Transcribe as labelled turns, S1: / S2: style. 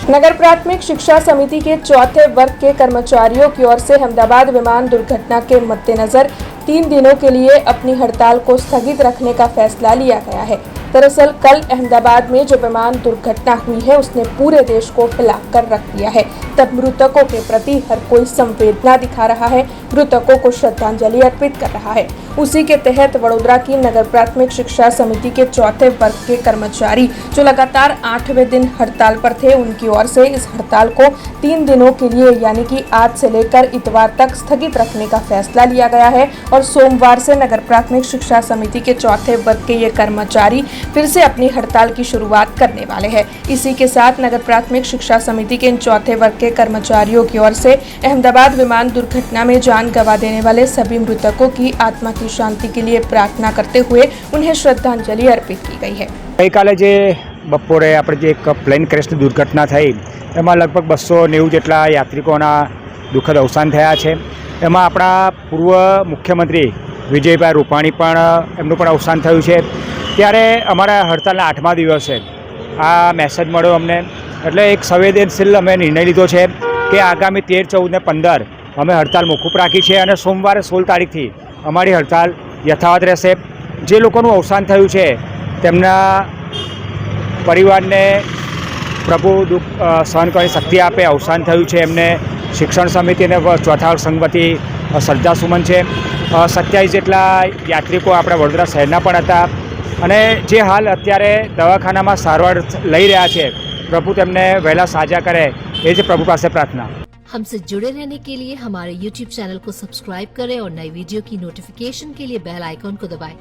S1: नगर प्राथमिक शिक्षा समिति के चौथे वर्ग के कर्मचारियों की ओर से अहमदाबाद विमान दुर्घटना के मद्देनजर 3 दिनों के लिए अपनी हड़ताल को स्थगित रखने का फैसला लिया गया है। दरअसल कल अहमदाबाद में जो विमान दुर्घटना हुई है उसने पूरे देश को हिलाकर रख दिया है। तब मृतकों के प्रति हर कोई संवेदना दिखा रहा है, मृतकों को श्रद्धांजलि अर्पित कर रहा है। उसी के तहत वडोदरा की नगर प्राथमिक शिक्षा समिति के चौथे वर्ग के कर्मचारी जो लगातार 8वें दिन हड़ताल पर थे, उनकी ओर से इस हड़ताल को 3 दिनों के लिए यानी कि आज से लेकर इतवार तक स्थगित रखने का फैसला लिया गया है और सोमवार से नगर प्राथमिक शिक्षा समिति के चौथे वर्ग के ये कर्मचारी फिर से अपनी हड़ताल की शुरुआत करने वाले हैं। इसी के साथ नगर प्राथमिक शिक्षा समिति के इन चौथे वर्ग के कर्मचारियों की ओर से अहमदाबाद विमान दुर्घटना में जान गंवा देने वाले सभी मृतकों की आत्मा की शांति के लिए प्रार्थना करते हुए उन्हें श्रद्धांजलि अर्पित की गई है।
S2: गई काले जे बपोरे આપણે જે એક પ્લેન ક્રેશની દુર્ઘટના થઈ એમાં લગભગ 290 જેટલા યાત્રિકોના દુઃખદ અવસાન થયા છે। એમાં આપણા પૂર્વ મુખ્યમંત્રી વિજયભાઈ રૂપાણી પણ એમનું પણ અવસાન થયું છે। ત્યારે અમારા હડતાલના 8મા દિવસે આ મેસેજ મળ્યો અમને, એટલે એક સંવેદનશીલ અમે નિર્ણય લીધો છે કે આગામી 13, 14 ને 15 અમે હડતાલ મોકૂફ રાખી છે અને સોમવારે 16 તારીખથી અમારી હડતાલ યથાવત રહેશે। જે લોકોનું અવસાન થયું છે તેમના પરિવારને પ્રભુ દુઃખ સહન કરવાની શક્તિ આપે। અવસાન થયું છે એમને શિક્ષણ સમિતિ અને ચોથા સંઘ વતી શ્રદ્ધાસુમન છે। 27 જેટલા યાત્રિકો આપણા વડોદરા શહેરના પણ હતા અને જે હાલ અત્યારે દવાખાનામાં સારવાર લઈ રહ્યા છે, પ્રભુ તેમને વહેલા સાજા કરે એ જ પ્રભુ પાસે પ્રાર્થના।
S3: हमसे जुड़े रहने के लिए हमारे YouTube चैनल को सब्सक्राइब करें और नई वीडियो की नोटिफिकेशन के लिए बेल आइकॉन को दबाएं।